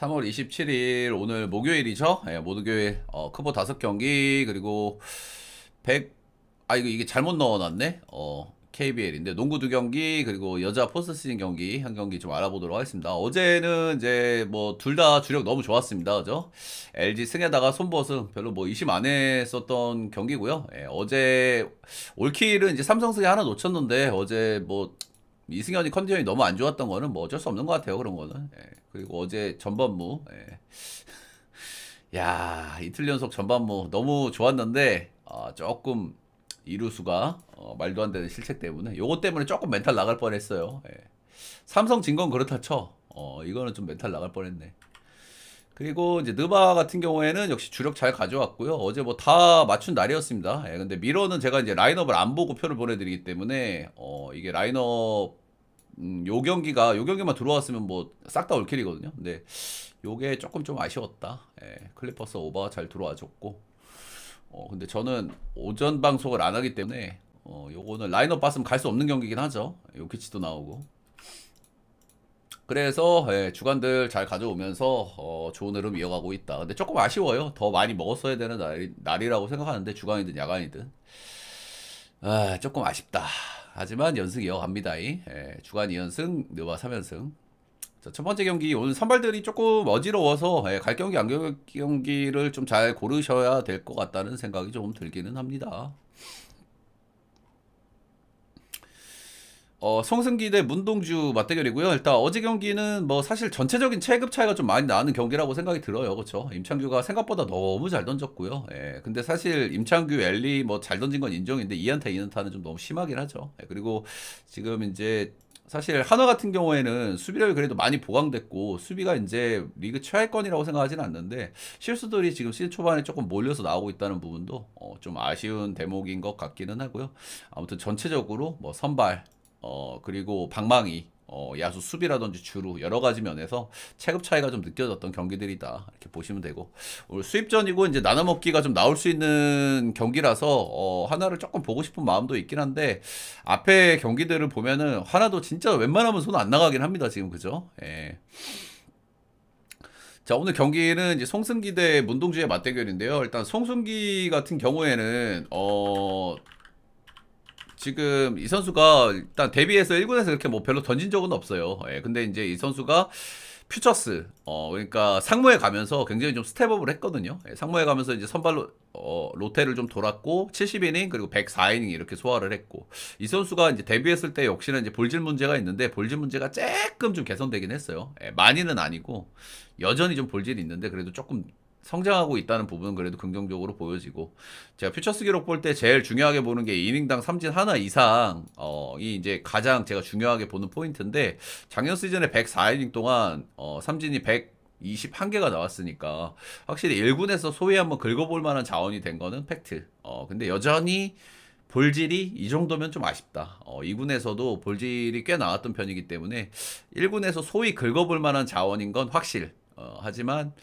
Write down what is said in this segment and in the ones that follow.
3월 27일 오늘 목요일이죠. 예, 목요일 크보 5경기 그리고 100 이게 잘못 넣어놨네. KBL인데 농구 2경기 그리고 여자 포스트 시즌 경기 한 경기 좀 알아보도록 하겠습니다. 어제는 이제 뭐 둘 다 주력 너무 좋았습니다. 그죠? LG 승에다가 손버승 별로 뭐 의심 안 했었던 경기고요. 예, 어제 올킬은 이제 삼성 승에 하나 놓쳤는데 어제 뭐 이승현이 컨디션이 너무 안 좋았던 거는 뭐 어쩔 수 없는 것 같아요. 그런 거는. 예. 그리고 어제 전반무. 예. 야, 이틀 연속 전반무 너무 좋았는데 조금 이루수가 말도 안 되는 실책 때문에 요거 때문에 조금 멘탈 나갈 뻔했어요. 예. 삼성 진 건 그렇다 쳐. 이거는 좀 멘탈 나갈 뻔했네. 그리고 이제 느바 같은 경우에는 역시 주력 잘 가져왔고요. 어제 뭐 다 맞춘 날이었습니다. 예, 근데 미러는 제가 이제 라인업을 안 보고 표를 보내드리기 때문에 이게 라인업 요 경기만 들어왔으면 뭐 싹 다 올킬이거든요. 근데 요게 조금 좀 아쉬웠다. 예, 클리퍼스 오버 잘 들어와줬고. 근데 저는 오전 방송을 안 하기 때문에 요거는 라인업 봤으면 갈 수 없는 경기긴 하죠. 요키치도 나오고. 그래서 예, 주간들 잘 가져오면서 좋은 흐름 이어가고 있다. 근데 조금 아쉬워요. 더 많이 먹었어야 되는 날이라고 생각하는데 주간이든 야간이든 조금 아쉽다. 하지만 연승 이어갑니다. 예, 주간 2연승, 느와 3연승. 자, 첫 번째 경기 오늘 선발들이 조금 어지러워서 예, 갈 경기 안 갈 경기를 좀 잘 고르셔야 될 것 같다는 생각이 좀 들기는 합니다. 송승기 대 문동주 맞대결이고요. 일단 어제 경기는 뭐 사실 전체적인 체급 차이가 좀 많이 나는 경기라고 생각이 들어요. 그렇죠? 임창규가 생각보다 너무 잘 던졌고요. 예. 근데 사실 임창규, 엘리 뭐 잘 던진 건 인정인데 2안타, 2안타는 좀 너무 심하긴 하죠. 예. 그리고 지금 이제 사실 한화 같은 경우에는 수비력이 그래도 많이 보강됐고 수비가 이제 리그 최하위권이라고 생각하지는 않는데 실수들이 지금 시즌 초반에 조금 몰려서 나오고 있다는 부분도 좀 아쉬운 대목인 것 같기는 하고요. 아무튼 전체적으로 뭐 선발 그리고 방망이, 야수 수비라든지 주루 여러 가지 면에서 체급 차이가 좀 느껴졌던 경기들이다. 이렇게 보시면 되고. 오늘 수입전이고 이제 나눠 먹기가 좀 나올 수 있는 경기라서 하나를 조금 보고 싶은 마음도 있긴 한데 앞에 경기들을 보면은 하나도 진짜 웬만하면 손 안 나가긴 합니다. 지금 그죠? 예. 자, 오늘 경기는 이제 송승기 대 문동주의 맞대결인데요. 일단 송승기 같은 경우에는 지금 이 선수가 일단 데뷔해서 1군에서 이렇게 뭐 별로 던진 적은 없어요. 예, 근데 이제 이 선수가 퓨처스, 그러니까 상무에 가면서 굉장히 좀 스텝업을 했거든요. 예, 상무에 가면서 이제 선발로, 로테를 좀 돌았고, 70이닝, 그리고 104이닝 이렇게 소화를 했고, 이 선수가 이제 데뷔했을 때 역시나 이제 볼질 문제가 있는데, 볼질 문제가 조금 좀 개선되긴 했어요. 예, 많이는 아니고, 여전히 좀 볼질이 있는데, 그래도 조금 성장하고 있다는 부분은 그래도 긍정적으로 보여지고 제가 퓨처스 기록 볼 때 제일 중요하게 보는 게 이닝당 삼진 하나 이상 이 이제 가장 제가 중요하게 보는 포인트인데 작년 시즌에 104이닝 동안 삼진이 121개가 나왔으니까 확실히 1군에서 소위 한번 긁어볼 만한 자원이 된 거는 팩트. 근데 여전히 볼질이 이 정도면 좀 아쉽다. 2군에서도 볼질이 꽤 나왔던 편이기 때문에 1군에서 소위 긁어볼 만한 자원인 건 확실. 하지만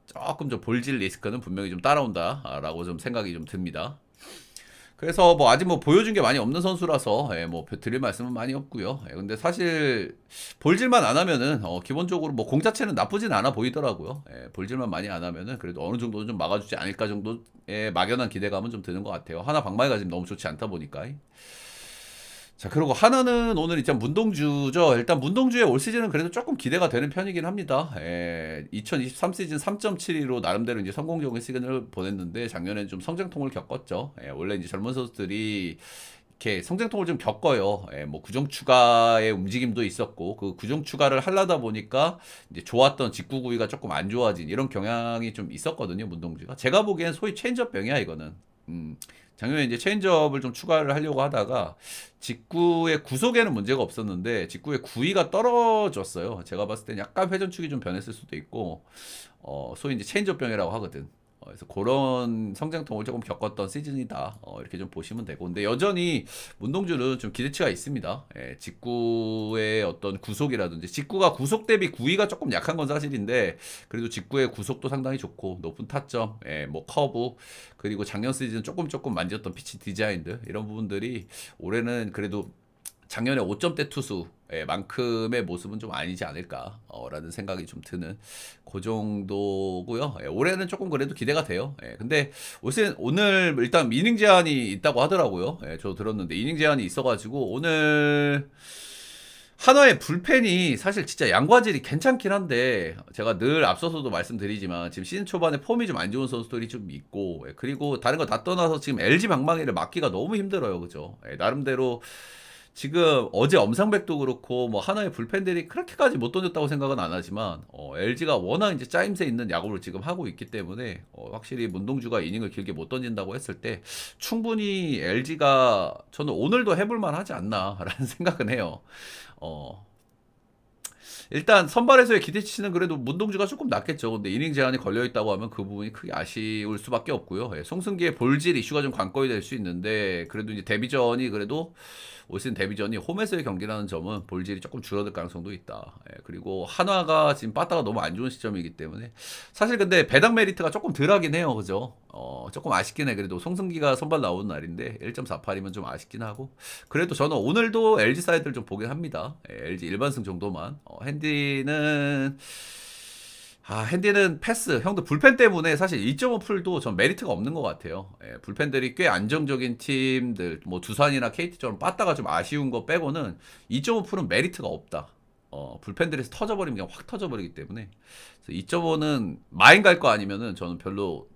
조금 좀 볼질 리스크는 분명히 좀 따라온다라고 좀 생각이 좀 듭니다. 그래서 뭐 아직 뭐 보여준 게 많이 없는 선수라서 뭐 드릴 말씀은 많이 없고요. 근데 사실 볼질만 안 하면은 기본적으로 뭐 공 자체는 나쁘진 않아 보이더라고요. 볼질만 많이 안 하면은 그래도 어느 정도는 좀 막아주지 않을까 정도의 막연한 기대감은 좀 드는 것 같아요. 하나 방망이가 지금 너무 좋지 않다 보니까. 자, 그리고 하나는 오늘 일단 문동주죠. 일단 문동주의 올 시즌은 그래도 조금 기대가 되는 편이긴 합니다. 2023 시즌 3.72로 나름대로 이제 성공적인 시즌을 보냈는데 작년에는 좀 성장통을 겪었죠. 원래 이제 젊은 선수들이 이렇게 성장통을 좀 겪어요. 뭐 구종 추가의 움직임도 있었고 그 구종 추가를 하려다 보니까 이제 좋았던 직구 구위가 조금 안 좋아진 이런 경향이 좀 있었거든요. 문동주가. 제가 보기엔 소위 체인지업 병이야 이거는. 작년에 이제 체인지업을 좀 추가를 하려고 하다가 직구의 구속에는 문제가 없었는데 직구의 구위가 떨어졌어요. 제가 봤을 땐 약간 회전축이 좀 변했을 수도 있고 소위 이제 체인지업병이라고 하거든. 그래서 그런 성장통을 조금 겪었던 시즌이다. 이렇게 좀 보시면 되고. 근데 여전히 문동주는 좀 기대치가 있습니다. 직구의 어떤 구속이라든지 직구가 구속 대비 구위가 조금 약한 건 사실인데 그래도 직구의 구속도 상당히 좋고 높은 타점, 뭐 커브 그리고 작년 시즌 조금 만졌던 피치 디자인들 이런 부분들이 올해는 그래도 작년에 5점대 투수 만큼의 모습은 좀 아니지 않을까 라는 생각이 좀 드는 그 정도고요. 올해는 조금 그래도 기대가 돼요. 근데 오늘 일단 이닝 제한이 있다고 하더라고요. 저 들었는데 이닝 제한이 있어가지고 오늘 한화의 불펜이 사실 진짜 양과질이 괜찮긴 한데 제가 늘 앞서서도 말씀드리지만 지금 시즌 초반에 폼이 좀 안 좋은 선수들이 좀 있고 그리고 다른 거 다 떠나서 지금 LG 방망이를 막기가 너무 힘들어요. 그죠? 나름대로 지금 어제 엄상백도 그렇고 뭐 하나의 불펜들이 그렇게까지 못 던졌다고 생각은 안 하지만 LG가 워낙 이제 짜임새 있는 야구를 지금 하고 있기 때문에 확실히 문동주가 이닝을 길게 못 던진다고 했을 때 충분히 LG가 저는 오늘도 해볼만 하지 않나라는 생각은 해요. 일단 선발에서의 기대치는 그래도 문동주가 조금 낮겠죠. 근데 이닝 제한이 걸려 있다고 하면 그 부분이 크게 아쉬울 수밖에 없고요. 송승기의 볼질 이슈가 좀 관건이 될 수 있는데 그래도 이제 데뷔전이 그래도 올 시즌 데뷔전이 홈에서의 경기라는 점은 볼질이 조금 줄어들 가능성도 있다. 그리고 한화가 지금 빠따가 너무 안 좋은 시점이기 때문에 사실 근데 배당 메리트가 조금 덜하긴 해요. 그죠? 조금 아쉽긴 해. 그래도 송승기가 선발 나오는 날인데 1.48이면 좀 아쉽긴 하고 그래도 저는 오늘도 LG 사이드를 좀 보긴 합니다. LG 일반승 정도만. 핸디는 패스. 형도 불펜 때문에 사실 2.5 풀도 전 메리트가 없는 것 같아요. 불펜들이 꽤 안정적인 팀들, 뭐 두산이나 KT처럼 빠따가 좀 아쉬운 거 빼고는 2.5 풀은 메리트가 없다. 불펜들에서 터져버리면 그냥 확 터져버리기 때문에 2.5는 마인 갈 거 아니면은 저는 별로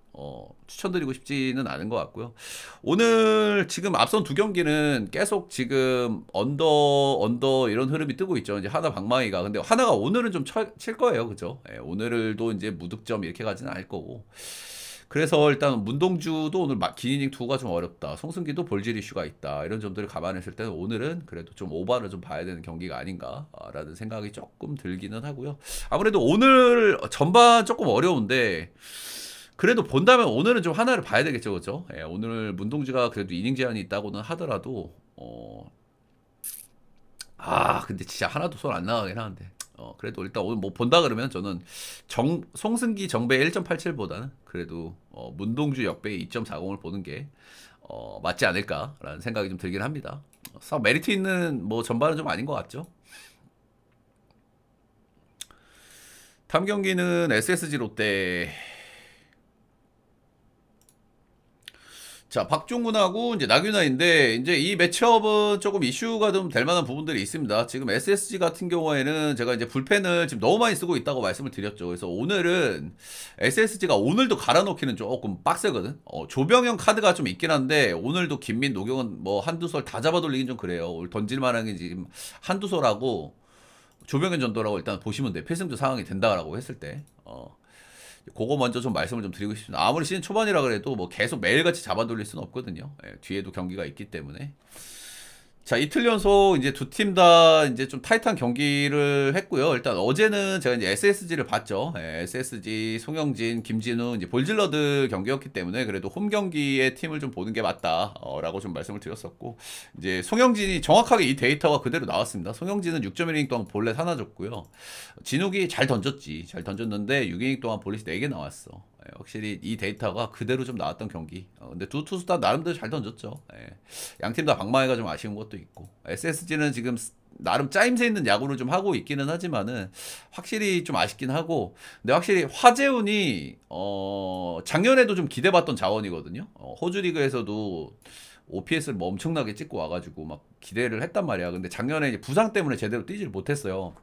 추천드리고 싶지는 않은 것 같고요. 오늘 지금 앞선 두 경기는 계속 지금 언더 이런 흐름이 뜨고 있죠. 이제 하나 방망이가. 근데 하나가 오늘은 좀 칠 거예요. 그죠? 오늘도 이제 무득점 이렇게 가지는 않을 거고. 그래서 일단 문동주도 오늘 긴 이닝 투구가 좀 어렵다. 송승기도 볼질 이슈가 있다. 이런 점들을 감안했을 때는 오늘은 그래도 좀 오바를 좀 봐야 되는 경기가 아닌가라는 생각이 조금 들기는 하고요. 아무래도 오늘 전반 조금 어려운데 그래도 본다면 오늘은 좀 하나를 봐야 되겠죠, 그죠? 오늘 문동주가 그래도 이닝 제한이 있다고는 하더라도, 근데 진짜 하나도 손 안 나가긴 하는데, 그래도 일단 오늘 뭐 본다 그러면 저는 송승기 정배 1.87보다는 그래도, 문동주 역배 2.40을 보는 게, 맞지 않을까라는 생각이 좀 들긴 합니다. 메리트 있는 뭐 전반은 좀 아닌 것 같죠? 다음 경기는 SSG 롯데. 자, 박종훈하고 이제 나균아인데 이제 이 매치업은 조금 이슈가 좀 될 만한 부분들이 있습니다. 지금 SSG 같은 경우에는 제가 이제 불펜을 지금 너무 많이 쓰고 있다고 말씀을 드렸죠. 그래서 오늘은 SSG가 오늘도 갈아놓기는 조금 빡세거든. 조병현 카드가 좀 있긴 한데 오늘도 김민, 노경은 뭐 한두 솔 다 잡아 돌리긴 좀 그래요. 오늘 던질 만한 게 지금 한두 솔하고 조병현 전도라고 일단 보시면 돼. 필승조 상황이 된다라고 했을 때. 그거 먼저 좀 말씀을 좀 드리고 싶습니다. 아무리 시즌 초반이라 그래도 뭐 계속 매일같이 잡아 돌릴 수는 없거든요. 뒤에도 경기가 있기 때문에. 자, 이틀 연속 이제 두 팀 다 이제 좀 타이트한 경기를 했고요. 일단 어제는 제가 이제 SSG를 봤죠. SSG, 송영진, 김진우 이제 볼질러들 경기였기 때문에 그래도 홈 경기의 팀을 좀 보는 게 맞다라고 좀 말씀을 드렸었고 이제 송영진이 정확하게 이 데이터가 그대로 나왔습니다. 송영진은 6.1이닝 동안 볼넷 하나 줬고요. 진욱이 잘 던졌지. 잘 던졌는데 6이닝 동안 볼넷이 4개 나왔어. 확실히 이 데이터가 그대로 좀 나왔던 경기. 근데 두 투수 다 나름대로 잘 던졌죠. 양팀 다 방망이가 좀 아쉬운 것도 있고. SSG는 지금 나름 짜임새 있는 야구를 좀 하고 있기는 하지만은 확실히 좀 아쉽긴 하고. 근데 확실히 화재훈이 작년에도 좀 기대받던 자원이거든요. 호주 리그에서도 OPS를 뭐 엄청나게 찍고 와가지고 막 기대를 했단 말이야. 근데 작년에 이제 부상 때문에 제대로 뛰질 못했어요.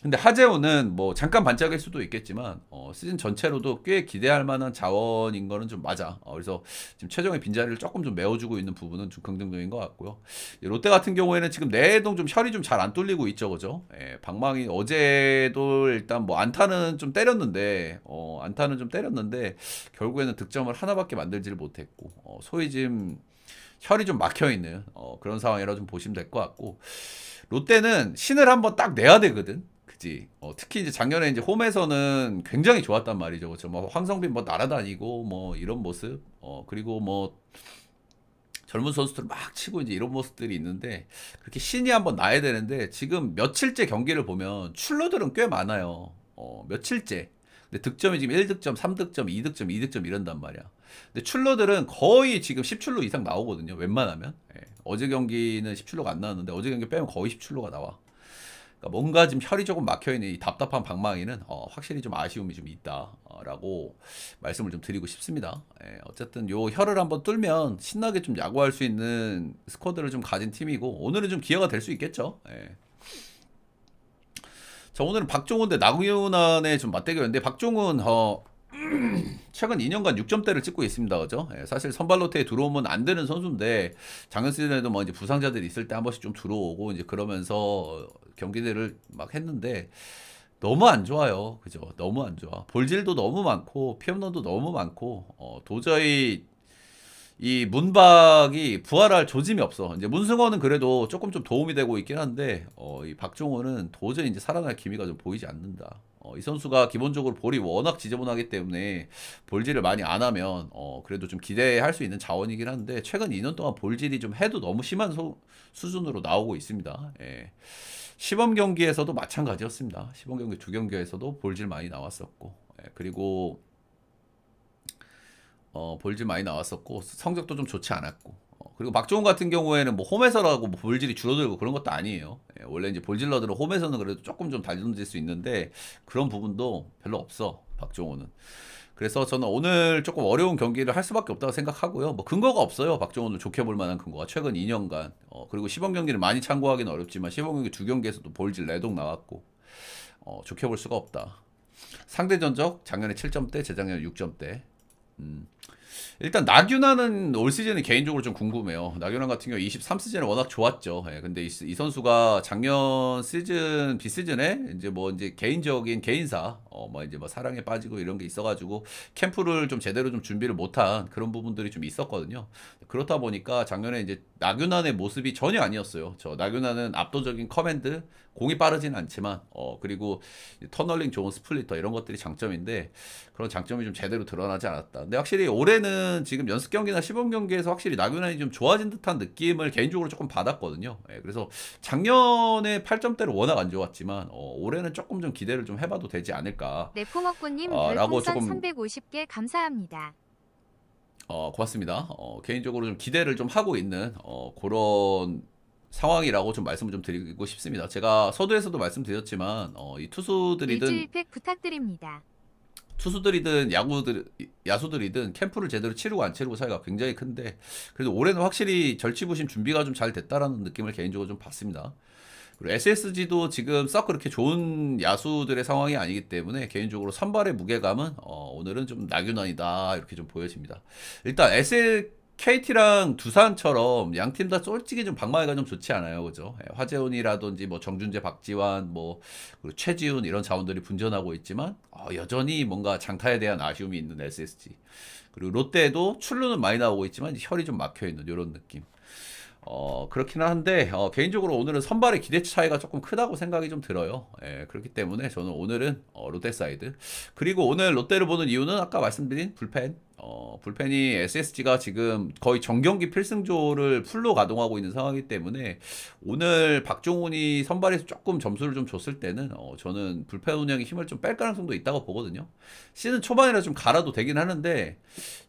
근데 하재호는 뭐 잠깐 반짝일 수도 있겠지만 시즌 전체로도 꽤 기대할 만한 자원인 거는 좀 맞아. 그래서 지금 최종의 빈자리를 조금 좀 메워주고 있는 부분은 좀 긍정적인 것 같고요. 롯데 같은 경우에는 지금 내동 좀 혈이 좀 잘 안 뚫리고 있죠, 그죠? 방망이 어제도 일단 뭐 안타는 좀 때렸는데 결국에는 득점을 하나밖에 만들지를 못했고 소위 지금 혈이 좀 막혀 있는 그런 상황이라 좀 보시면 될 것 같고. 롯데는 신을 한번 딱 내야 되거든. 그지? 특히 이제 작년에 이제 홈에서는 굉장히 좋았단 말이죠. 그렇죠? 뭐 황성빈 뭐 날아다니고 뭐 이런 모습. 그리고 뭐 젊은 선수들 막 치고 이제 이런 모습들이 있는데 그렇게 신이 한번 나야 되는데 지금 며칠째 경기를 보면 출루들은 꽤 많아요. 며칠째. 근데 득점이 지금 1득점, 3득점, 2득점, 2득점 이런단 말이야. 근데 출루들은 거의 지금 10출루 이상 나오거든요. 웬만하면. 예. 어제 경기는 10출루가 안 나왔는데 어제 경기 빼면 거의 10출루가 나와. 그러니까 뭔가 지금 혈이 조금 막혀있는 이 답답한 방망이는 확실히 좀 아쉬움이 좀 있다라고 말씀을 좀 드리고 싶습니다. 예, 어쨌든 요 혈을 한번 뚫면 신나게 좀 야구할 수 있는 스쿼드를 좀 가진 팀이고 오늘은 좀 기회가 될 수 있겠죠. 예. 자, 오늘은 박종훈 대 나균환의 좀 맞대결인데 박종훈 최근 2년간 6점대를 찍고 있습니다. 그죠? 예, 사실 선발 로테에 들어오면 안 되는 선수인데 작년 시즌에도 뭐 이제 부상자들이 있을 때 한 번씩 좀 들어오고 이제 그러면서 경기들을 막 했는데 너무 안 좋아요. 그죠? 너무 안 좋아. 볼질도 너무 많고 피홈런도 너무 많고 도저히 이 문박이 부활할 조짐이 없어. 이제 문승원은 그래도 조금 좀 도움이 되고 있긴 한데 이 박종호는 도저히 이제 살아날 기미가 좀 보이지 않는다. 이 선수가 기본적으로 볼이 워낙 지저분하기 때문에 볼질을 많이 안 하면 그래도 좀 기대할 수 있는 자원이긴 한데 최근 2년 동안 볼질이 좀 해도 너무 심한 수준으로 나오고 있습니다. 예. 시범 경기에서도 마찬가지였습니다. 시범 경기 두 경기에서도 볼질 많이 나왔었고 그리고 볼질 많이 나왔었고 성적도 좀 좋지 않았고 그리고 박종훈 같은 경우에는 뭐 홈에서라고 뭐 볼질이 줄어들고 그런 것도 아니에요. 예, 원래 이제 볼질러들은 홈에서는 그래도 조금 좀 달라질 수 있는데 그런 부분도 별로 없어 박종훈은. 그래서 저는 오늘 조금 어려운 경기를 할 수밖에 없다고 생각하고요. 뭐 근거가 없어요. 박종훈을 좋게 볼 만한 근거가 최근 2년간 그리고 시범 경기를 많이 참고하기는 어렵지만 시범 경기 두 경기에서도 볼질 4동 나왔고 좋게 볼 수가 없다. 상대 전적 작년에 7점대 재작년에 6점대. 일단 나균환은 올 시즌이 개인적으로 좀 궁금해요. 나균환 같은 경우 23시즌에 워낙 좋았죠. 예, 근데 이 선수가 작년 시즌 비시즌에 이제 개인적인 개인사 뭐 이제 뭐 사랑에 빠지고 이런 게 있어가지고 캠프를 좀 제대로 좀 준비를 못한 그런 부분들이 좀 있었거든요. 그렇다 보니까 작년에 이제 나균환의 모습이 전혀 아니었어요. 저 나균환은 압도적인 커맨드, 공이 빠르진 않지만 그리고 터널링 좋은 스플리터 이런 것들이 장점인데 그런 장점이 좀 제대로 드러나지 않았다. 근데 확실히 올해는 지금 연습 경기나 시범 경기에서 확실히 나균환이 좀 좋아진 듯한 느낌을 개인적으로 조금 받았거든요. 예, 그래서 작년에 8점대로 워낙 안 좋았지만 올해는 조금 좀 기대를 좀 해봐도 되지 않을까. 네포먹고님 라고 별풍선 조금 350개 감사합니다. 고맙습니다. 개인적으로 좀 기대를 좀 하고 있는 그런 상황이라고 좀 말씀을 좀 드리고 싶습니다. 제가 서두에서도 말씀드렸지만 이 투수들이든 일주일팩 부탁드립니다. 야수들이든 캠프를 제대로 치르고 안 치르고 차이가 굉장히 큰데 그래도 올해는 확실히 절치부심 준비가 좀 잘 됐다라는 느낌을 개인적으로 좀 받습니다. 그리고 SSG도 지금 썩 그렇게 좋은 야수들의 상황이 아니기 때문에 개인적으로 선발의 무게감은 오늘은 좀 나균환이다 이렇게 좀 보여집니다. 일단 KT랑 두산처럼 양 팀 다 솔직히 좀 방망이가 좀 좋지 않아요, 그죠? 예, 화재훈이라든지 뭐 정준재, 박지환, 뭐 그리고 최지훈 이런 자원들이 분전하고 있지만 여전히 뭔가 장타에 대한 아쉬움이 있는 SSG. 그리고 롯데도 출루는 많이 나오고 있지만 혈이 좀 막혀 있는 이런 느낌. 그렇긴 한데, 개인적으로 오늘은 선발의 기대치 차이가 조금 크다고 생각이 좀 들어요. 예, 그렇기 때문에 저는 오늘은, 롯데 사이드. 그리고 오늘 롯데를 보는 이유는 아까 말씀드린 불펜. 불펜이 SSG가 지금 거의 정경기 필승조를 풀로 가동하고 있는 상황이기 때문에 오늘 박종훈이 선발에서 조금 점수를 좀 줬을 때는, 저는 불펜 운영에 힘을 좀 뺄 가능성도 있다고 보거든요. 시즌 초반이라 좀 갈아도 되긴 하는데,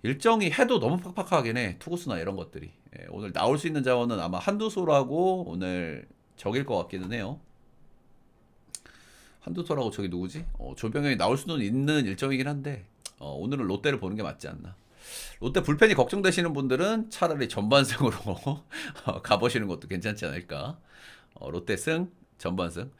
일정이 해도 너무 팍팍하긴 해. 투구수나 이런 것들이. 예, 오늘 나올 수 있는 자원은 아마 한두소라고 오늘 적일 것 같기는 해요. 한두소라고 저기 누구지? 조병현이 나올 수는 있는 일정이긴 한데 오늘은 롯데를 보는 게 맞지 않나. 롯데 불펜이 걱정되시는 분들은 차라리 전반승으로 가보시는 것도 괜찮지 않을까. 롯데 승, 전반승.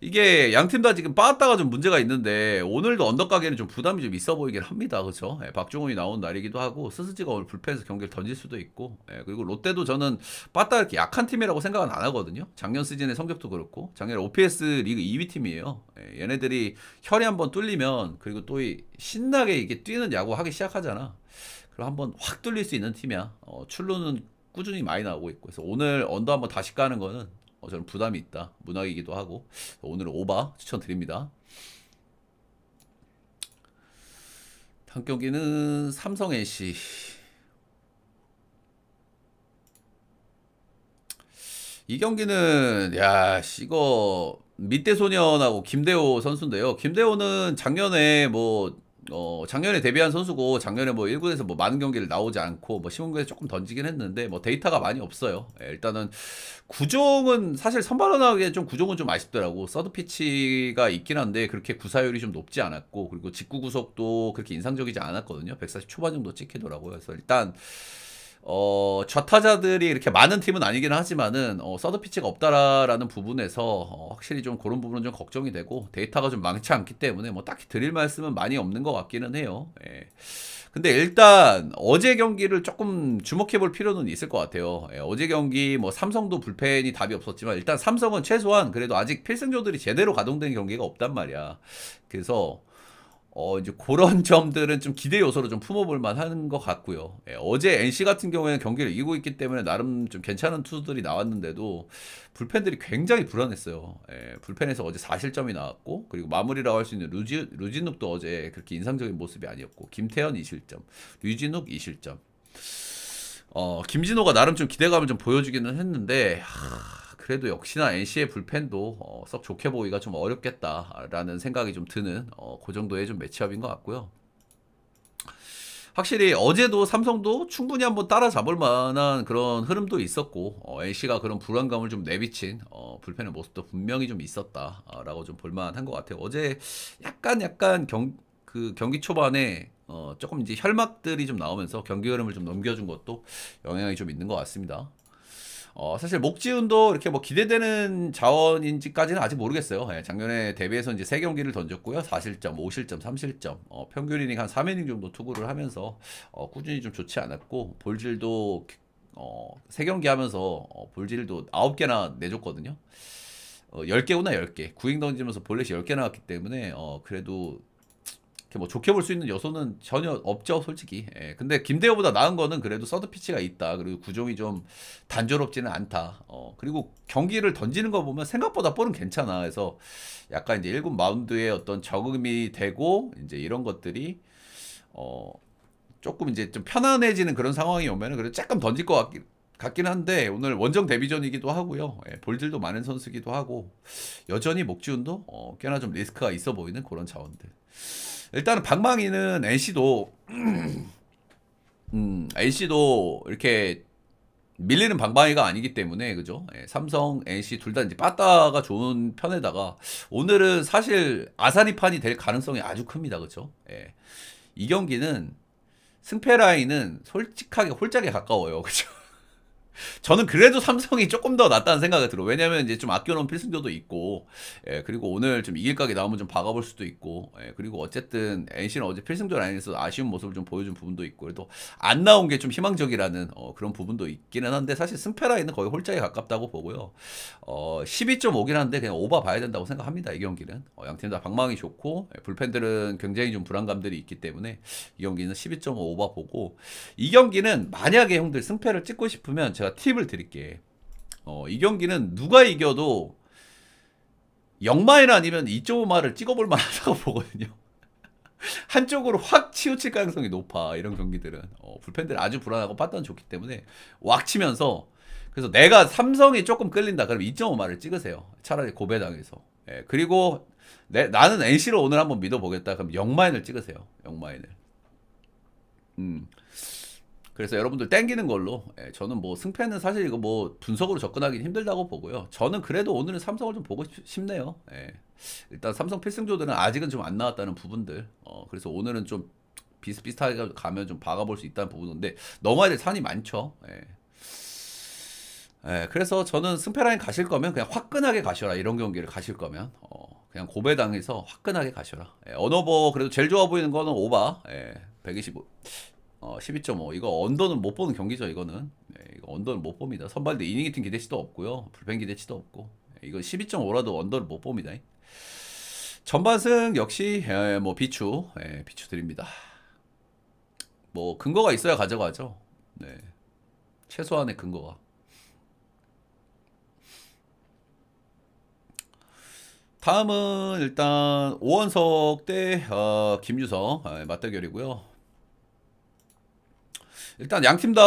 이게 양 팀 다 지금 빠았다가 좀 문제가 있는데 오늘도 언덕 가게는 좀 부담이 좀 있어 보이긴 합니다. 그렇죠? 예, 박종훈이 나온 날이기도 하고 스스지가 오늘 불펜에서 경기를 던질 수도 있고 그리고 롯데도 저는 빠따 이렇게 약한 팀이라고 생각은 안 하거든요. 작년 시즌의 성적도 그렇고 작년에 OPS 리그 2위 팀이에요. 얘네들이 혈이 한번 뚫리면 그리고 또 신나게 이게 뛰는 야구 하기 시작하잖아. 그럼 한번 확 뚫릴 수 있는 팀이야. 출루는 꾸준히 많이 나오고 있고 그래서 오늘 언더 한번 다시 까는 거는 저는 부담이 있다. 문학이기도 하고 오늘은 오바 추천드립니다. 한 경기는 삼성 NC. 이 경기는 이거 밑대소년하고 김대호 선수인데요. 김대호는 작년에 작년에 데뷔한 선수고, 작년에 뭐 1군에서 뭐 많은 경기를 나오지 않고, 뭐 시범구에서 조금 던지긴 했는데, 뭐 데이터가 많이 없어요. 예, 일단은, 구종은, 사실 선발언하기에 좀 구종은 좀 아쉽더라고. 서드 피치가 있긴 한데, 그렇게 구사율이 좀 높지 않았고, 그리고 직구 구속도 그렇게 인상적이지 않았거든요. 140 초반 정도 찍히더라고요. 그래서 일단, 좌타자들이 이렇게 많은 팀은 아니긴 하지만은, 서드 피치가 없다라는 부분에서, 확실히 좀 그런 부분은 좀 걱정이 되고, 데이터가 좀 많지 않기 때문에, 뭐 딱히 드릴 말씀은 많이 없는 것 같기는 해요. 예. 근데 일단, 어제 경기를 조금 주목해 볼 필요는 있을 것 같아요. 예, 어제 경기, 뭐, 삼성도 불펜이 답이 없었지만, 일단 삼성은 최소한 그래도 아직 필승조들이 제대로 가동된 경기가 없단 말이야. 그래서, 이제 그런 점들은 좀 기대 요소로 좀 품어볼 만한 것 같고요. 예, 어제 NC 같은 경우에는 경기를 이기고 있기 때문에 나름 좀 괜찮은 투수들이 나왔는데도 불펜들이 굉장히 불안했어요. 예, 불펜에서 어제 4실점이 나왔고, 그리고 마무리라고 할 수 있는 류진욱도 어제 그렇게 인상적인 모습이 아니었고, 김태현 2실점, 류진욱 2실점. 김진호가 나름 좀 기대감을 좀 보여주기는 했는데, 그래도 역시나 NC의 불펜도 썩 좋게 보기가 좀 어렵겠다라는 생각이 좀 드는 그 정도의 좀 매치업인 것 같고요. 확실히 어제도 삼성도 충분히 한번 따라잡을 만한 그런 흐름도 있었고, NC가 그런 불안감을 좀 내비친 불펜의 모습도 분명히 좀 있었다라고 좀 볼만한 것 같아요. 어제 약간 그 경기 초반에 조금 이제 혈막들이 좀 나오면서 경기 흐름을 좀 넘겨준 것도 영향이 좀 있는 것 같습니다. 사실 목지훈도 이렇게 뭐 기대되는 자원인지까지는 아직 모르겠어요. 예, 작년에 데뷔해서 이제 3경기를 던졌고요. 4실점, 5실점, 3실점. 평균 이닝 한 3이닝 정도 투구를 하면서 꾸준히 좀 좋지 않았고, 볼질도 3경기 하면서 볼질도 9개나 내줬거든요. 10개구나 10개. 구행 던지면서 볼넷이 10개 나왔기 때문에 그래도 뭐 좋게 볼 수 있는 요소는 전혀 없죠, 솔직히. 예, 근데 김대호보다 나은 거는 그래도 서드 피치가 있다. 그리고 구종이 좀 단조롭지는 않다. 그리고 경기를 던지는 거 보면 생각보다 볼은 괜찮아. 그래서 약간 이제 1군 마운드에 어떤 적응이 되고, 이제 이런 것들이, 조금 이제 좀 편안해지는 그런 상황이 오면은 그래도 조금 던질 것 같긴 한데, 오늘 원정 데뷔전이기도 하고요. 예, 볼들도 많은 선수기도 하고, 여전히 목지훈도 꽤나 좀 리스크가 있어 보이는 그런 자원들. 일단은 방망이는 NC도 이렇게 밀리는 방망이가 아니기 때문에, 그죠? 예, 삼성, NC 둘 다 이제 빠따가 좋은 편에다가 오늘은 사실 아사리판이 될 가능성이 아주 큽니다, 그죠? 예, 이 경기는 승패 라인은 솔직하게 홀짝에 가까워요, 그죠? 저는 그래도 삼성이 조금 더 낫다는 생각이 들어요. 왜냐면 이제 좀 아껴놓은 필승조도 있고, 예, 그리고 오늘 좀 이길 각이 나오면 좀 박아볼 수도 있고, 예, 그리고 어쨌든 NC는 어제 필승조 라인에서 아쉬운 모습을 좀 보여준 부분도 있고, 그래도 안 나온 게 좀 희망적이라는 그런 부분도 있기는 한데, 사실 승패 라인은 거의 홀짝에 가깝다고 보고요. 12.5긴 한데 그냥 오버 봐야 된다고 생각합니다. 이 경기는. 양팀 다 방망이 좋고, 예, 불펜들은 굉장히 좀 불안감들이 있기 때문에 이 경기는 12.5 오버 보고, 이 경기는 만약에 형들 승패를 찍고 싶으면 제가 팁을 드릴게. 이 경기는 누가 이겨도 0마일 아니면 2.5마를 찍어볼 만하다고 보거든요. 한쪽으로 확 치우칠 가능성이 높아. 이런 경기들은 불펜들 아주 불안하고 빠따는 좋기 때문에 왁 치면서, 그래서 내가 삼성이 조금 끌린다 그럼 2.5마를 찍으세요. 차라리 고배당해서. 예, 그리고 나는 NC로 오늘 한번 믿어보겠다 그럼 0마인을 찍으세요. 0마인을. 그래서 여러분들 땡기는 걸로, 예, 저는 뭐 승패는 사실 이거 뭐 분석으로 접근하기 힘들다고 보고요. 저는 그래도 오늘은 삼성을 좀 보고 싶네요. 예. 일단 삼성 필승조들은 아직은 좀 안 나왔다는 부분들. 그래서 오늘은 좀 비슷비슷하게 가면 좀 박아볼 수 있다는 부분인데 넘어야 될 산이 많죠. 예. 예, 그래서 저는 승패 라인 가실 거면 그냥 화끈하게 가셔라. 이런 경기를 가실 거면 그냥 고배당해서 화끈하게 가셔라. 예, 언어버 그래도 제일 좋아 보이는 거는 오바. 예, 125. 12.5. 이거 언더는 못 보는 경기죠, 이거는. 네, 이거 언더는 못 봅니다. 선발대 이닝 히팅 기대치도 없고요. 불펜 기대치도 없고. 이거 12.5라도 언더를 못 봅니다. 전반승 역시 뭐 비추, 비추 드립니다. 뭐 근거가 있어야 가져가죠. 네. 최소한의 근거가. 다음은 일단 오원석 대 김유성 맞대결이고요. 일단 양 팀 다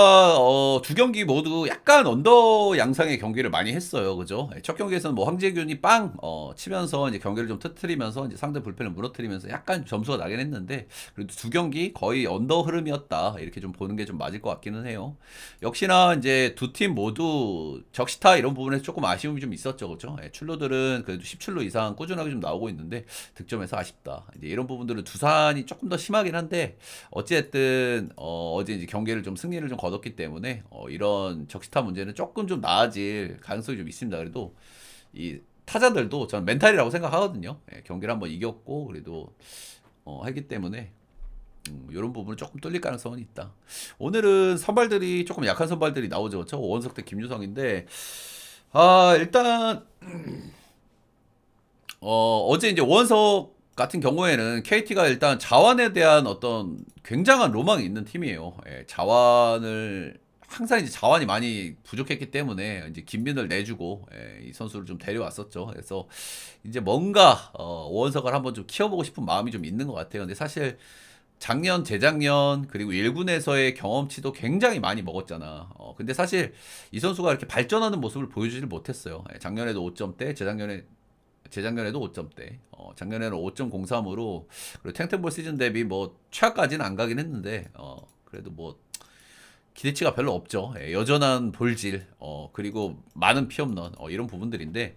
두 경기 모두 약간 언더 양상의 경기를 많이 했어요. 그죠? 첫 경기에서는 뭐 황재균이 빵 치면서 이제 경기를 좀 터트리면서 이제 상대 불펜을 무너뜨리면서 약간 점수가 나긴 했는데 그래도 두 경기 거의 언더 흐름이었다. 이렇게 좀 보는 게 좀 맞을 것 같기는 해요. 역시나 이제 두 팀 모두 적시타 이런 부분에서 조금 아쉬움이 좀 있었죠. 그죠? 출루들은 그래도 10출루 이상 꾸준하게 좀 나오고 있는데 득점에서 아쉽다. 이제 이런 부분들은 두산이 조금 더 심하긴 한데 어찌됐든 어제 이제 경기를 좀 승리를 좀 거뒀기 때문에 이런 적시타 문제는 조금 좀 나아질 가능성이 좀 있습니다. 그래도 이 타자들도 저는 멘탈이라고 생각하거든요. 경기를 한번 이겼고 그래도 했기 때문에 이런 부분은 조금 뚫릴 가능성은 있다. 오늘은 선발들이 조금 약한 선발들이 나오죠. 그렇죠? 오원석 대 김유성인데 일단 어제 이제 오원석 같은 경우에는 KT가 일단 자완에 대한 어떤 굉장한 로망이 있는 팀이에요. 자완을 항상 이제 자완이 많이 부족했기 때문에 이제 김민을 내주고 이 선수를 좀 데려왔었죠. 그래서 이제 뭔가 오원석을 한번 좀 키워보고 싶은 마음이 좀 있는 것 같아요. 근데 사실 작년, 재작년 그리고 1군에서의 경험치도 굉장히 많이 먹었잖아. 근데 사실 이 선수가 이렇게 발전하는 모습을 보여주질 못했어요. 작년에도 5점대, 재작년에도 5점대. 작년에는 5.03으로 그리고 탱탱볼 시즌 대비 뭐 최하까지는 안 가긴 했는데 그래도 뭐 기대치가 별로 없죠. 여전한 볼질, 그리고 많은 피홈런, 이런 부분들인데.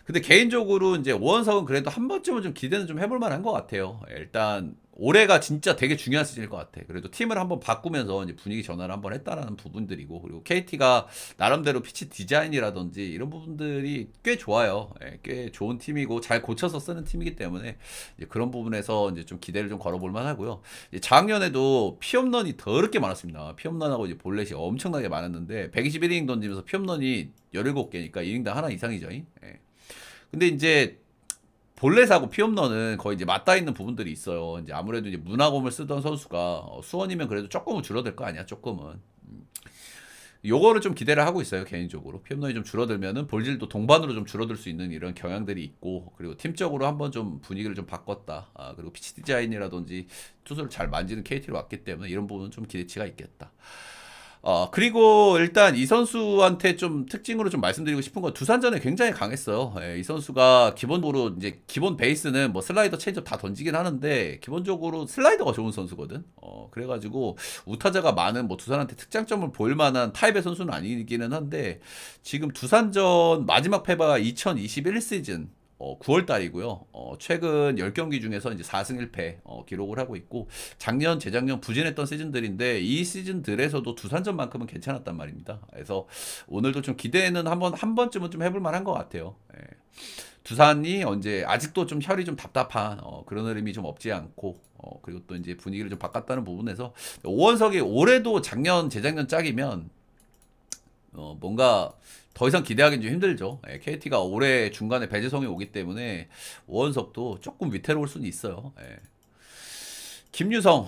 근데 개인적으로 이제 오원석은 그래도 한 번쯤은 좀 기대는 좀 해볼 만한 것 같아요. 일단 올해가 진짜 되게 중요한 시즌일 것 같아. 그래도 팀을 한번 바꾸면서 이제 분위기 전환을 한번 했다라는 부분들이고, 그리고 KT가 나름대로 피치 디자인이라든지 이런 부분들이 꽤 좋아요. 꽤 좋은 팀이고 잘 고쳐서 쓰는 팀이기 때문에 이제 그런 부분에서 이제 좀 기대를 좀 걸어볼 만하고요. 작년에도 피홈런이 더럽게 많았습니다. 피홈런하고 이제 볼넷이 엄청나게 많았는데 121이닝 던지면서 피홈런이 17개니까 이닝당 하나 이상이죠. 근데 이제 볼넷하고 피홈런은 거의 이제 맞닿아 있는 부분들이 있어요. 이제 아무래도 이제 문화곰을 쓰던 선수가 수원이면 그래도 조금은 줄어들 거 아니야, 조금은. 요거를 좀 기대를 하고 있어요, 개인적으로. 피홈런이 좀 줄어들면은 볼질도 동반으로 좀 줄어들 수 있는 이런 경향들이 있고, 그리고 팀적으로 한번 좀 분위기를 좀 바꿨다. 그리고 피치 디자인이라든지 투수를 잘 만지는 KT로 왔기 때문에 이런 부분은 좀 기대치가 있겠다. 그리고 일단 이 선수한테 좀 특징으로 좀 말씀드리고 싶은 건 두산전에 굉장히 강했어요. 이 선수가 기본적으로 이제 기본 베이스는 뭐 슬라이더 체인지업 다 던지긴 하는데 기본적으로 슬라이더가 좋은 선수거든. 그래가지고 우타자가 많은 뭐 두산한테 특장점을 보일 만한 타입의 선수는 아니기는 한데 지금 두산전 마지막 패배가 2021 시즌 9월 달이고요. 최근 10경기 중에서 이제 4승 1패 기록을 하고 있고 작년, 재작년 부진했던 시즌들인데 이 시즌들에서도 두산전만큼은 괜찮았단 말입니다. 그래서 오늘도 좀 기대는 한 번쯤은 좀 해볼 만한 것 같아요. 두산이 언제 아직도 좀 혈이 좀 답답한 그런 흐름이 좀 없지 않고 그리고 또 이제 분위기를 좀 바꿨다는 부분에서 오원석이 올해도 작년, 재작년 짝이면 뭔가 더 이상 기대하기는 좀 힘들죠. KT가 올해 중간에 배재성이 오기 때문에 오원석도 조금 위태로울 수는 있어요. 김유성,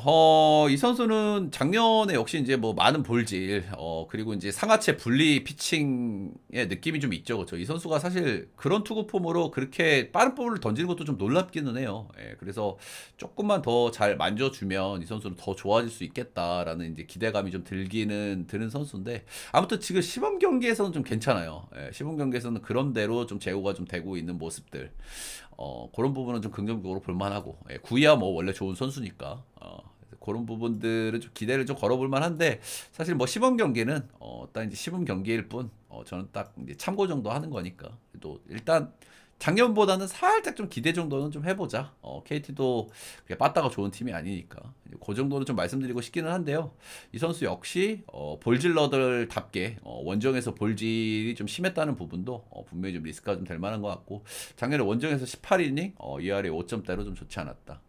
이 선수는 작년에 역시 이제 뭐 많은 볼질, 그리고 이제 상하체 분리 피칭의 느낌이 좀 있죠. 그렇죠? 이 선수가 사실 그런 투구 폼으로 그렇게 빠른 볼을 던지는 것도 좀 놀랍기는 해요. 그래서 조금만 더 잘 만져주면 이 선수는 더 좋아질 수 있겠다라는 이제 기대감이 좀 들기는 드는 선수인데 아무튼 지금 시범 경기에서는 좀 괜찮아요. 시범 경기에서는 그런 대로 좀 제고가 좀 되고 있는 모습들. 그런 부분은 좀 긍정적으로 볼만하고 구이야 뭐 원래 좋은 선수니까 그런 부분들은 좀 기대를 좀 걸어볼 만한데 사실 뭐 시범 경기는 딱 이제 시범 경기일 뿐 저는 딱 이제 참고 정도 하는 거니까 또 일단 작년보다는 살짝 좀 기대 정도는 좀 해보자. KT도 그게 빠따가 좋은 팀이 아니니까 그 정도는 좀 말씀드리고 싶기는 한데요. 이 선수 역시 볼질러들답게 원정에서 볼질이 좀 심했다는 부분도 분명히 좀 리스크가 좀 될 만한 것 같고 작년에 원정에서 18이닝 ERA 5점대로 좀 좋지 않았다.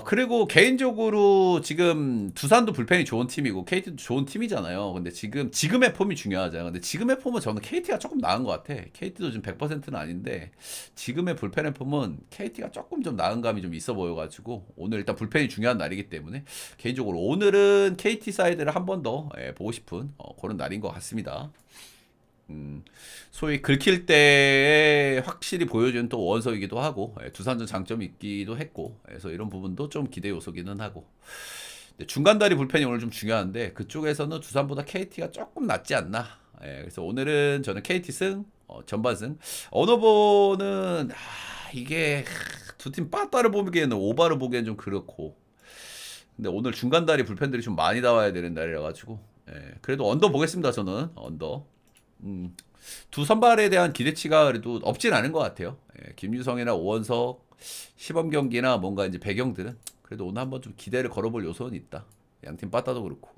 그리고 개인적으로 지금 두산도 불펜이 좋은 팀이고 KT도 좋은 팀이잖아요. 근데 지금의 폼이 중요하잖아요. 근데 지금의 폼은 저는 KT가 조금 나은 것 같아. KT도 지금 100%는 아닌데 지금의 불펜의 폼은 KT가 조금 좀 나은 감이 좀 있어 보여가지고 오늘 일단 불펜이 중요한 날이기 때문에 개인적으로 오늘은 KT 사이드를 한 번 더 보고 싶은 그런 날인 것 같습니다. 소위 긁힐 때 확실히 보여주는 또 원석이기도 하고 두산전 장점이 있기도 했고 그래서 이런 부분도 좀 기대 요소기는 하고 중간다리 불펜이 오늘 좀 중요한데 그쪽에서는 두산보다 KT가 조금 낫지 않나. 예, 그래서 오늘은 저는 KT 승, 전반 승. 언어보는 이게 두 팀 빠따를 보기에는 오바를 보기엔 좀 그렇고. 근데 오늘 중간다리 불펜들이 좀 많이 나와야 되는 날이라 가지고 그래도 언더 보겠습니다. 저는 언더. 두 선발에 대한 기대치가 그래도 없진 않은 것 같아요. 김유성이나 오원석 시범 경기나 뭔가 이제 배경들은 그래도 오늘 한번 좀 기대를 걸어볼 요소는 있다. 양팀 빠따도 그렇고.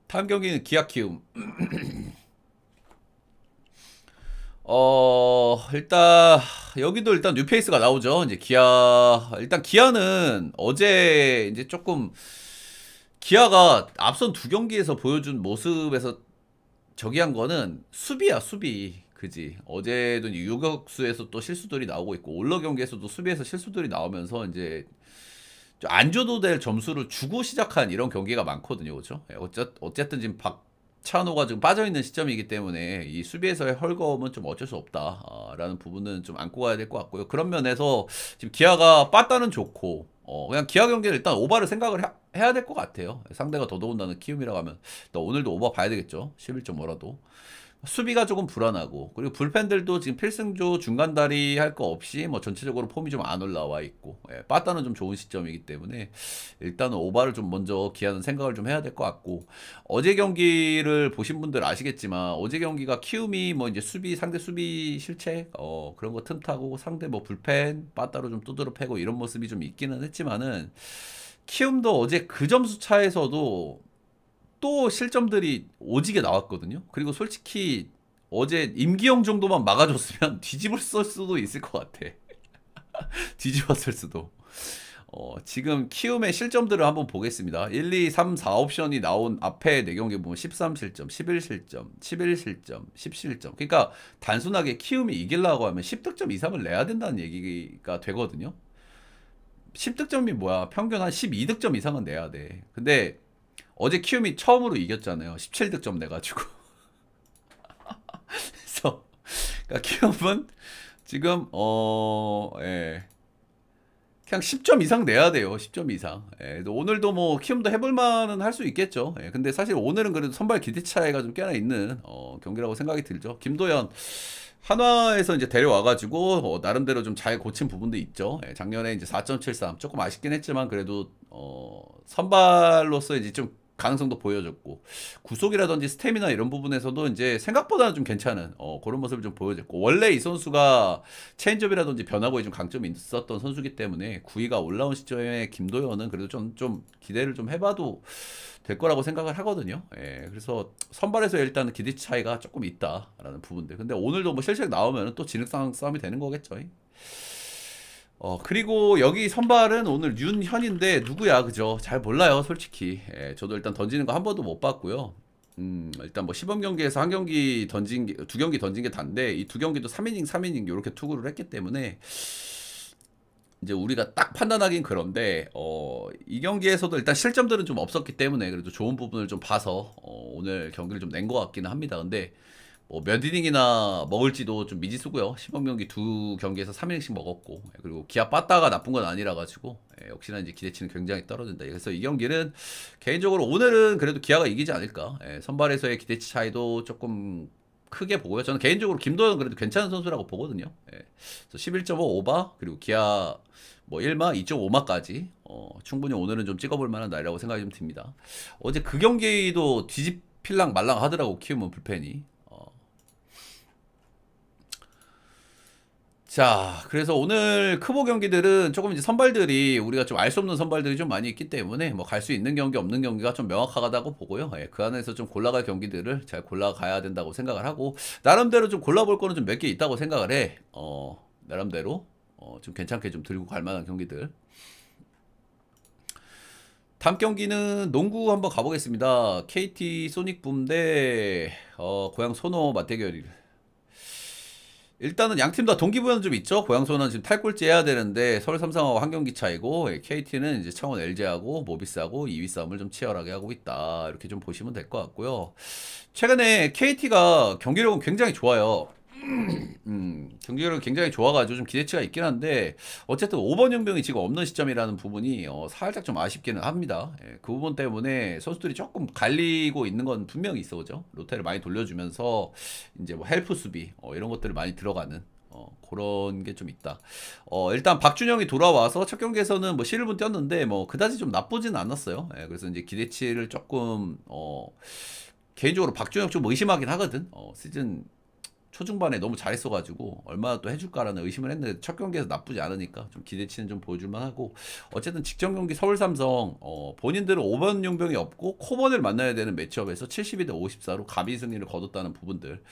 다음 경기는 기아 키움. 일단 여기도 일단 뉴페이스가 나오죠. 이제 일단 기아는 어제 이제 조금 기아가 앞선 두 경기에서 보여준 모습에서 저기 한 거는 수비야, 수비. 그지. 어제도 이제 유격수에서 또 실수들이 나오고 있고 올러 경기에서도 수비에서 실수들이 나오면서 이제 안 줘도 될 점수를 주고 시작한 이런 경기가 많거든요. 그렇죠? 어쨌든 지금 박찬호가 지금 빠져있는 시점이기 때문에 이 수비에서의 헐거움은 좀 어쩔 수 없다라는 부분은 좀 안고 가야 될 것 같고요. 그런 면에서 지금 기아가 빠따는 좋고 그냥 기아 경기는 일단 오바를 생각을 해야 될 것 같아요. 상대가 더더군다나 키움이라고 하면 오늘도 오바 봐야 되겠죠. 11.5라도. 수비가 조금 불안하고 그리고 불펜들도 지금 필승조 중간다리 할 거 없이 뭐 전체적으로 폼이 좀 안 올라와 있고 빠따는 좀 좋은 시점이기 때문에 일단은 오바를 좀 먼저 기아는 생각을 좀 해야 될 것 같고 어제 경기를 보신 분들 아시겠지만 어제 경기가 키움이 뭐 이제 상대 수비 실책 그런 거 틈타고 상대 뭐 불펜 빠따로 좀 두드러 패고 이런 모습이 좀 있기는 했지만은 키움도 어제 그 점수 차에서도 또 실점들이 오지게 나왔거든요. 그리고 솔직히 어제 임기영 정도만 막아줬으면 뒤집었을 수도 있을 것 같아. 뒤집었을 수도. 지금 키움의 실점들을 한번 보겠습니다. 1, 2, 3, 4 옵션이 나온 앞에 4경기 보면 13실점, 11실점, 11실점, 10실점. 그러니까 단순하게 키움이 이기려고 하면 10득점 이상을 내야 된다는 얘기가 되거든요. 10득점이 뭐야? 평균 한 12득점 이상은 내야 돼. 근데 어제 키움이 처음으로 이겼잖아요. 17득점 내가지고. 그래서 그러니까 키움은 지금 그냥 10점 이상 내야 돼요. 10점 이상. 오늘도 뭐 키움도 해볼 만은 할 수 있겠죠. 근데 사실 오늘은 그래도 선발 기대 차이가 좀 꽤나 있는 경기라고 생각이 들죠. 김도현 한화에서 이제 데려와가지고 나름대로 좀 잘 고친 부분도 있죠. 작년에 이제 4.73 조금 아쉽긴 했지만 그래도 선발로서 이제 좀 가능성도 보여줬고 구속이라든지 스태미나 이런 부분에서도 이제 생각보다는 좀 괜찮은 그런 모습을 좀 보여줬고 원래 이 선수가 체인지업이라든지 변화구에 좀 강점이 있었던 선수기 때문에 구위가 올라온 시점에 김도현은 그래도 좀 기대를 좀 해봐도 될 거라고 생각을 하거든요. 그래서 선발에서 일단은 기대 차이가 조금 있다라는 부분들. 근데 오늘도 뭐 실책 나오면 또 진흙상 싸움이 되는 거겠죠. 그리고 여기 선발은 오늘 윤현인데 누구야, 그죠? 잘 몰라요, 솔직히. 저도 일단 던지는 거 한 번도 못 봤고요. 일단 뭐 시범 경기에서 한 경기 던진 게, 두 경기 던진 게 단데 이 두 경기도 3이닝, 3이닝 이렇게 투구를 했기 때문에 이제 우리가 딱 판단하긴 그런데 이 경기에서도 일단 실점들은 좀 없었기 때문에 그래도 좋은 부분을 좀 봐서 오늘 경기를 좀 낸 것 같기는 합니다. 근데 몇 이닝이나 먹을지도 좀 미지수고요. 시범 경기 두 경기에서 3이닝씩 먹었고 그리고 기아 빠따가 나쁜 건 아니라 가지고 역시나 이제 기대치는 굉장히 떨어진다. 그래서 이 경기는 개인적으로 오늘은 그래도 기아가 이기지 않을까. 선발에서의 기대치 차이도 조금 크게 보고요. 저는 개인적으로 김도현 그래도 괜찮은 선수라고 보거든요. 그래서 11.5 오바 그리고 기아 뭐 1마, 2.5마까지 충분히 오늘은 좀 찍어볼 만한 날이라고 생각이 좀 듭니다. 어제 그 경기도 뒤집힐랑 말랑 하더라고 키움은 불펜이. 자, 그래서 오늘 크보 경기들은 조금 이제 선발들이 우리가 좀 알 수 없는 선발들이 좀 많이 있기 때문에 뭐 갈 수 있는 경기 없는 경기가 좀 명확하다고 보고요. 그 안에서 좀 골라갈 경기들을 잘 골라가야 된다고 생각을 하고 나름대로 좀 골라볼 거는 좀 몇 개 있다고 생각을 해. 나름대로 좀 괜찮게 좀 들고 갈 만한 경기들. 다음 경기는 농구 한번 가보겠습니다. KT 소닉붐 대 고양 소노 맞대결. 일단은 양팀 다 동기부여는 좀 있죠. 고양소는 지금 탈꼴찌 해야 되는데 서울 삼성하고 한 경기 차이고 KT는 이제 창원 LG하고 모비스하고 2위 싸움을 좀 치열하게 하고 있다. 이렇게 좀 보시면 될 것 같고요. 최근에 KT가 경기력은 굉장히 좋아요. 경기력이 굉장히 좋아가지고 좀 기대치가 있긴 한데 어쨌든 5번 용병이 지금 없는 시점이라는 부분이 살짝 좀 아쉽기는 합니다. 예, 그 부분 때문에 선수들이 조금 갈리고 있는 건 분명히 있어, 그죠? 로테를 많이 돌려주면서 이제 뭐 헬프 수비 이런 것들을 많이 들어가는 그런 게 좀 있다. 일단 박준영이 돌아와서 첫 경기에서는 뭐 11분 뛰었는데 뭐 그다지 좀 나쁘진 않았어요. 예, 그래서 이제 기대치를 조금 개인적으로 박준영 좀 의심하긴 하거든. 시즌 초중반에 너무 잘했어가지고 얼마나 또 해줄까라는 의심을 했는데 첫 경기에서 나쁘지 않으니까 좀 기대치는 좀 보여줄만 하고 어쨌든 직전 경기 서울삼성 본인들은 5번 용병이 없고 코번을 만나야 되는 매치업에서 72대 54로 가비 승리를 거뒀다는 부분들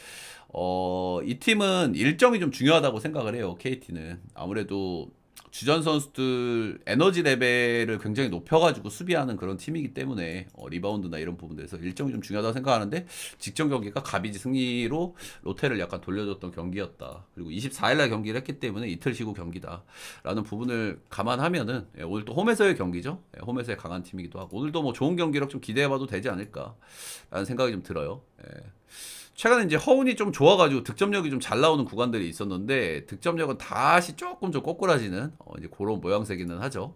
이 팀은 일정이 좀 중요하다고 생각을 해요. KT는 아무래도 주전 선수들 에너지 레벨을 굉장히 높여가지고 수비하는 그런 팀이기 때문에 리바운드나 이런 부분들에서 일정이 좀 중요하다고 생각하는데 직전 경기가 가비지 승리로 롯데를 약간 돌려줬던 경기였다. 그리고 24일날 경기를 했기 때문에 이틀 쉬고 경기다라는 부분을 감안하면은 오늘 또 홈에서의 경기죠. 홈에서의 강한 팀이기도 하고 오늘도 뭐 좋은 경기력 좀 기대해봐도 되지 않을까라는 생각이 좀 들어요. 최근에 이제 허운이 좀 좋아가지고 득점력이 좀 잘 나오는 구간들이 있었는데 득점력은 다시 조금 좀 꼬꾸라지는 이제 그런 모양새기는 하죠.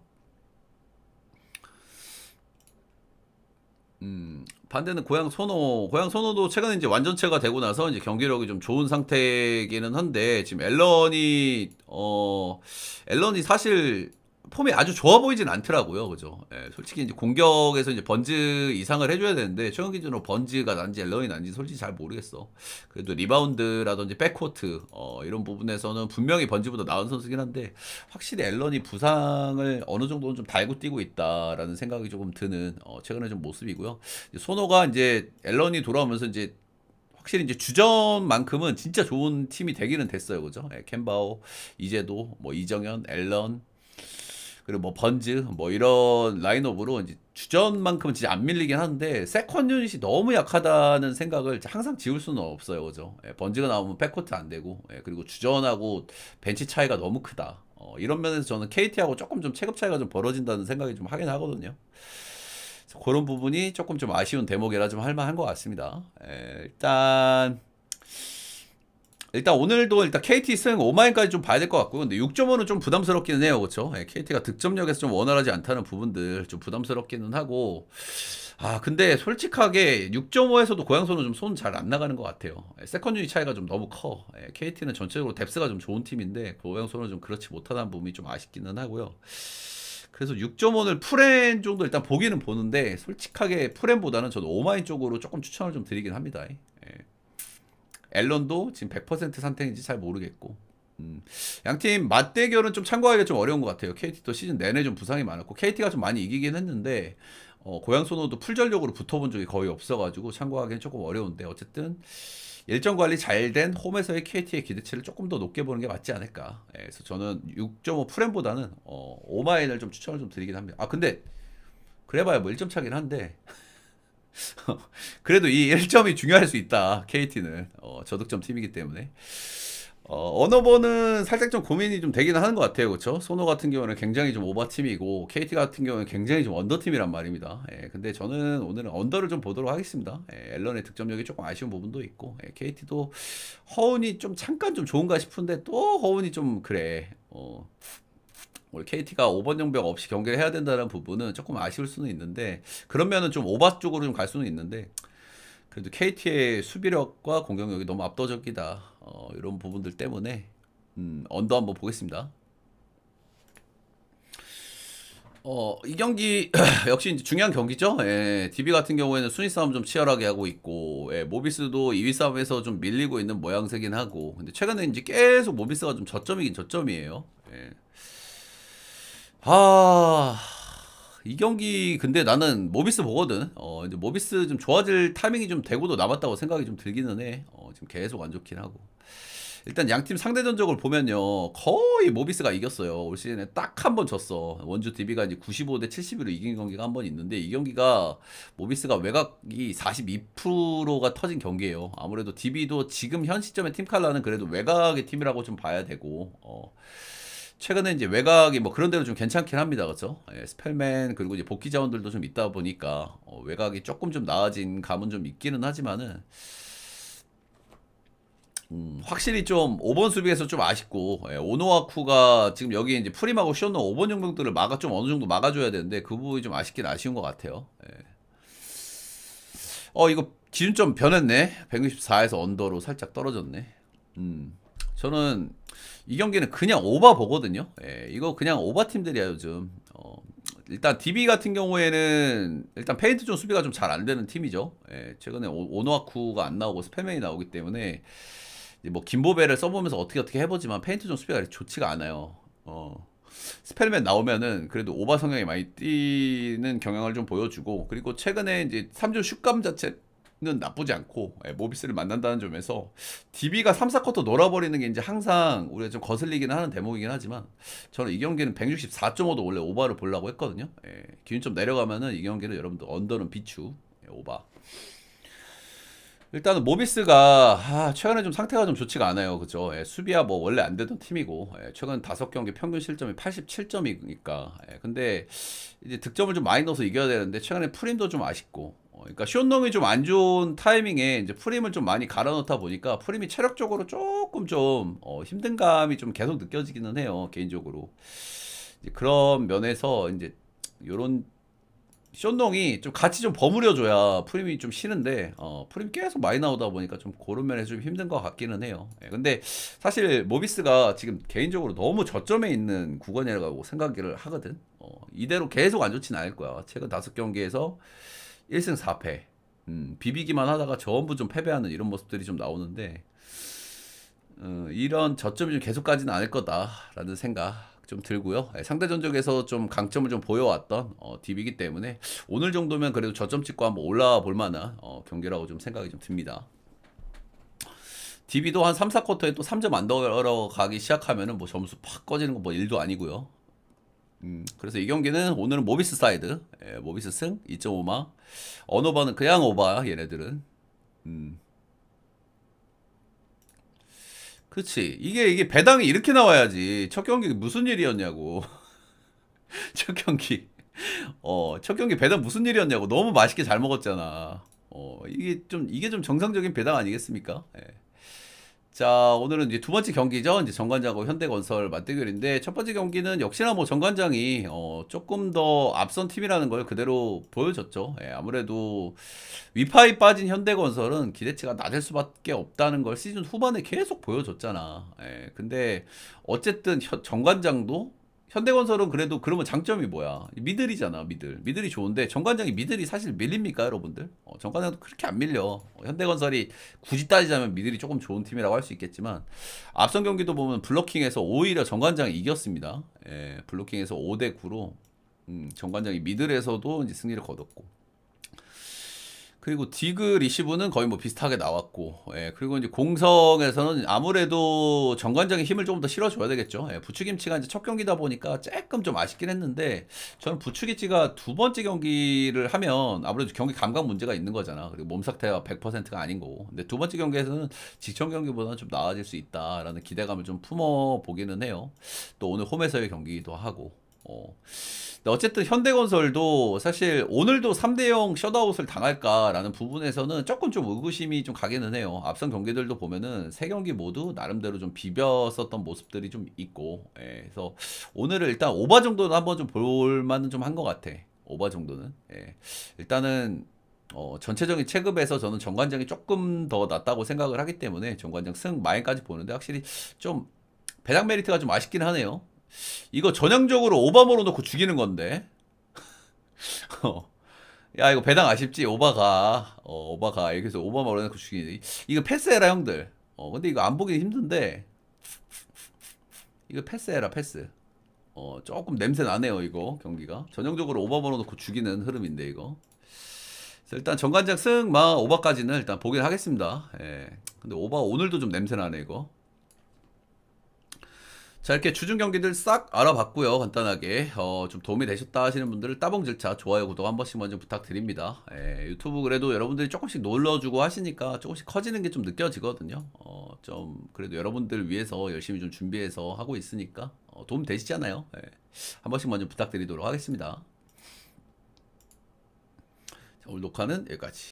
반대는 고양 선호도 최근에 이제 완전체가 되고 나서 이제 경기력이 좀 좋은 상태이기는 한데 지금 앨런이 사실 폼이 아주 좋아 보이진 않더라고요. 그죠? 예, 솔직히 이제 공격에서 이제 번즈 이상을 해줘야 되는데 최근 기준으로 번즈가 난지 앨런이 난지 솔직히 잘 모르겠어. 그래도 리바운드라든지 백코트 이런 부분에서는 분명히 번즈보다 나은 선수긴 한데 확실히 앨런이 부상을 어느 정도는 좀 달고 뛰고 있다라는 생각이 조금 드는 최근에 좀 모습이고요. 소노가 이제 앨런이 돌아오면서 이제 확실히 이제 주전만큼은 진짜 좋은 팀이 되기는 됐어요. 그죠? 예, 캔바오, 이재도, 뭐 이정현, 앨런 그리고 뭐 번즈 뭐 이런 라인업으로 이제 주전만큼은 진짜 안 밀리긴 하는데 세컨 유닛이 너무 약하다는 생각을 항상 지울 수는 없어요. 그죠? 예, 번즈가 나오면 백코트 안 되고 그리고 주전하고 벤치 차이가 너무 크다. 이런 면에서 저는 KT하고 조금 좀 체급 차이가 좀 벌어진다는 생각이 좀 하긴 하거든요. 그래서 그런 부분이 조금 좀 아쉬운 대목이라 좀 할만한 것 같습니다. 일단 오늘도 일단 KT 승 5마인까지 좀 봐야 될 것 같고요. 근데 6.5는 좀 부담스럽기는 해요. 그렇죠? KT가 득점력에서 좀 원활하지 않다는 부분들 좀 부담스럽기는 하고 근데 솔직하게 6.5에서도 고양소는 좀 손 잘 안 나가는 것 같아요. 세컨 유닛 차이가 좀 너무 커. KT는 전체적으로 뎁스가 좀 좋은 팀인데 고양소는 좀 그렇지 못하다는 부분이 좀 아쉽기는 하고요. 그래서 6.5를 풀엔 정도 일단 보기는 보는데 솔직하게 풀엔보다는 저는 오마인 쪽으로 조금 추천을 좀 드리긴 합니다. 앨런도 지금 100% 상태인지 잘 모르겠고 양팀 맞대결은 좀 참고하기가 좀 어려운 것 같아요. KT도 시즌 내내 좀 부상이 많았고 KT가 좀 많이 이기긴 했는데 고양 소노도 풀전력으로 붙어본 적이 거의 없어가지고 참고하기는 조금 어려운데 어쨌든 일정 관리 잘 된 홈에서의 KT의 기대치를 조금 더 높게 보는 게 맞지 않을까. 그래서 저는 6.5 프렘보다는 5마인을 좀 추천을 좀 드리긴 합니다. 근데 그래봐야 뭐 1점 차긴 한데 그래도 이 1점이 중요할 수 있다. KT는 저득점 팀이기 때문에 언어버는 살짝 좀 고민이 좀 되기는 하는 것 같아요. 그렇죠? 소노 같은 경우는 굉장히 좀 오버 팀이고 KT 같은 경우는 굉장히 좀 언더 팀이란 말입니다. 근데 저는 오늘은 언더를 좀 보도록 하겠습니다. 앨런의 득점력이 조금 아쉬운 부분도 있고 KT도 허운이 좀 잠깐 좀 좋은가 싶은데 또 허운이 좀 그래. 오늘 KT가 5번 용병 없이 경기를 해야 된다는 부분은 조금 아쉬울 수는 있는데 그러면은 좀 오바 쪽으로 좀 갈 수는 있는데 그래도 KT의 수비력과 공격력이 너무 압도적이다. 이런 부분들 때문에 언더 한번 보겠습니다. 이 경기 역시 이제 중요한 경기죠. DB 같은 경우에는 순위 싸움 좀 치열하게 하고 있고 모비스도 2위 싸움에서 좀 밀리고 있는 모양새긴 하고 근데 최근에 이제 계속 모비스가 좀 저점이긴 저점이에요. 이 경기 근데 나는 모비스 보거든. 이제 모비스 좀 좋아질 타이밍이 좀 되고도 남았다고 생각이 좀 들기는 해. 지금 계속 안 좋긴 하고. 일단 양팀 상대 전적을 보면요. 거의 모비스가 이겼어요. 올 시즌에 딱 한 번 졌어. 원주 DB가 이제 95대 71로 이긴 경기가 한 번 있는데 이 경기가 모비스가 외곽이 42%가 터진 경기예요. 아무래도 DB도 지금 현 시점에 팀 칼라는 그래도 외곽의 팀이라고 좀 봐야 되고 최근에 이제 외곽이 뭐 그런 대로 좀 괜찮긴 합니다. 그렇죠? 스펠맨 그리고 이제 복귀 자원들도 좀 있다 보니까 외곽이 조금 좀 나아진 감은 좀 있기는 하지만은 확실히 좀 5번 수비에서 좀 아쉽고, 예, 오노와쿠가 지금 여기 이제 프림하고 쇼노 5번 정도들을 좀 어느 정도 막아줘야 되는데 그 부분이 좀 아쉽긴 아쉬운 것 같아요. 예. 이거 기준점 변했네. 164에서 언더로 살짝 떨어졌네. 저는 이 경기는 그냥 오바 보거든요. 예, 이거 그냥 오바 팀들이야 요즘. 일단 DB 같은 경우에는 일단 페인트 좀 수비가 좀 잘 안 되는 팀이죠. 예, 최근에 오노아쿠가 안 나오고 스펠맨이 나오기 때문에 이제 뭐 김보배를 써보면서 어떻게 해보지만 페인트 좀 수비가 좋지가 않아요. 스펠맨 나오면은 그래도 오바 성향이 많이 띄는 경향을 좀 보여주고, 그리고 최근에 이제 3주 슛감 자체는 나쁘지 않고, 예, 모비스를 만난다는 점에서 DB가 3, 4쿼터 놀아버리는 게 이제 항상 우리가 좀 거슬리긴 하는 대목이긴 하지만, 저는 이 경기는 164.5도 원래 오바를 보려고 했거든요. 예, 기준점 내려가면은 이 경기는 여러분들 언더는 비추, 예, 오바. 일단은 모비스가 최근에 좀 상태가 좀 좋지가 않아요. 그죠? 예, 수비야 뭐 원래 안 되던 팀이고, 예, 최근 5경기 평균 실점이 87점이니까. 예, 근데 이제 득점을 좀 많이 넣어서 이겨야 되는데 최근에 프림도 좀 아쉽고, 그러니까 쇼농이 좀 안 좋은 타이밍에 이제 프림을 좀 많이 갈아 넣다 보니까 프림이 체력적으로 조금 좀 힘든 감이 좀 계속 느껴지기는 해요. 개인적으로. 이제 그런 면에서 이제 요런 쇼농이 좀 같이 좀 버무려줘야 프림이 좀 쉬는데, 프림 계속 많이 나오다 보니까 좀 그런 면에서 좀 힘든 것 같기는 해요. 예, 근데 사실 모비스가 지금 개인적으로 너무 저점에 있는 구간이라고 생각을 하거든. 이대로 계속 안 좋진 않을 거야. 최근 5경기에서 1승 4패. 비비기만 하다가 전부 좀 패배하는 이런 모습들이 좀 나오는데, 이런 저점이 좀 계속 가지는 않을 거다라는 생각 좀 들고요. 예, 상대 전적에서 좀 강점을 좀 보여왔던 DB이기 때문에 오늘 정도면 그래도 저점 찍고 한번 올라와 볼 만한 경기라고 좀 생각이 좀 듭니다. DB도 한 3, 4쿼터에 또 3점 안 들어가기 시작하면은 뭐 점수 팍 꺼지는 거 뭐 일도 아니고요. 그래서 이 경기는 오늘은 모비스 사이드, 예, 모비스 승 2.5마. 언오버는 그냥 오바 얘네들은. 그치. 이게 배당이 이렇게 나와야지. 첫 경기 무슨 일이었냐고. 첫 경기. 첫 경기 배당 무슨 일이었냐고. 너무 맛있게 잘 먹었잖아. 이게 좀 정상적인 배당 아니겠습니까? 예. 자, 오늘은 이제 두 번째 경기죠. 이제 정관장하고 현대건설 맞대결인데, 첫 번째 경기는 역시나 뭐 정관장이 조금 더 앞선 팀이라는 걸 그대로 보여줬죠. 예, 아무래도 위파이 빠진 현대건설은 기대치가 낮을 수밖에 없다는 걸 시즌 후반에 계속 보여줬잖아. 예, 근데 어쨌든 정관장도, 현대건설은 그래도 그러면 장점이 뭐야? 미들이잖아, 미들. 미들이 좋은데 정관장이 미들이 사실 밀립니까, 여러분들? 정관장도 그렇게 안 밀려. 현대건설이 굳이 따지자면 미들이 조금 좋은 팀이라고 할 수 있겠지만, 앞선 경기도 보면 블로킹에서 오히려 정관장이 이겼습니다. 예, 블로킹에서 5대 9로 정관장이 미들에서도 이제 승리를 거뒀고. 그리고 디그 리시브는 거의 뭐 비슷하게 나왔고, 예, 그리고 이제 공성에서는 아무래도 정관장의 힘을 조금 더 실어줘야 되겠죠. 예, 부추김치가 이제 첫 경기다 보니까 조금 좀 아쉽긴 했는데, 저는 부추김치가 두 번째 경기를 하면 아무래도 경기 감각 문제가 있는 거잖아. 그리고 몸 상태가 100%가 아닌 거고. 근데 두 번째 경기에서는 직전 경기보다는 좀 나아질 수 있다라는 기대감을 좀 품어 보기는 해요. 또 오늘 홈에서의 경기이기도 하고. 근데 어쨌든 현대건설도 사실 오늘도 3대0 셧아웃을 당할까라는 부분에서는 조금 좀 의구심이 좀 가기는 해요. 앞선 경기들도 보면은 세 경기 모두 나름대로 좀 비볐었던 모습들이 좀 있고, 예, 그래서 오늘은 일단 오바 정도는 한번 좀 볼만은 좀 한 것 같아. 오바 정도는. 예. 일단은 전체적인 체급에서 저는 정관장이 조금 더 낫다고 생각을 하기 때문에 정관장 승 마인까지 보는데, 확실히 좀 배당 메리트가 좀 아쉽긴 하네요. 이거 전형적으로 오바모로 넣고 죽이는 건데. 야, 이거 배당 아쉽지? 오바가. 오바가. 여기서 오바모로 넣고 죽이니. 이거 패스해라, 형들. 근데 이거 안 보기 힘든데. 이거 패스해라, 패스. 조금 냄새 나네요, 이거. 경기가. 전형적으로 오바모로 넣고 죽이는 흐름인데, 이거. 그래서 일단 정관장 승, 오바까지는 일단 보긴 하겠습니다. 예. 근데 오바 오늘도 좀 냄새 나네, 이거. 자, 이렇게 주중 경기들 싹 알아봤고요. 간단하게 좀 도움이 되셨다 하시는 분들은 따봉질차 좋아요 구독 한 번씩만 좀 부탁드립니다. 유튜브 그래도 여러분들이 조금씩 놀러주고 하시니까 조금씩 커지는 게 좀 느껴지거든요. 좀 그래도 여러분들 위해서 열심히 좀 준비해서 하고 있으니까 도움 되시잖아요. 한 번씩만 좀 부탁드리도록 하겠습니다. 자, 오늘 녹화는 여기까지.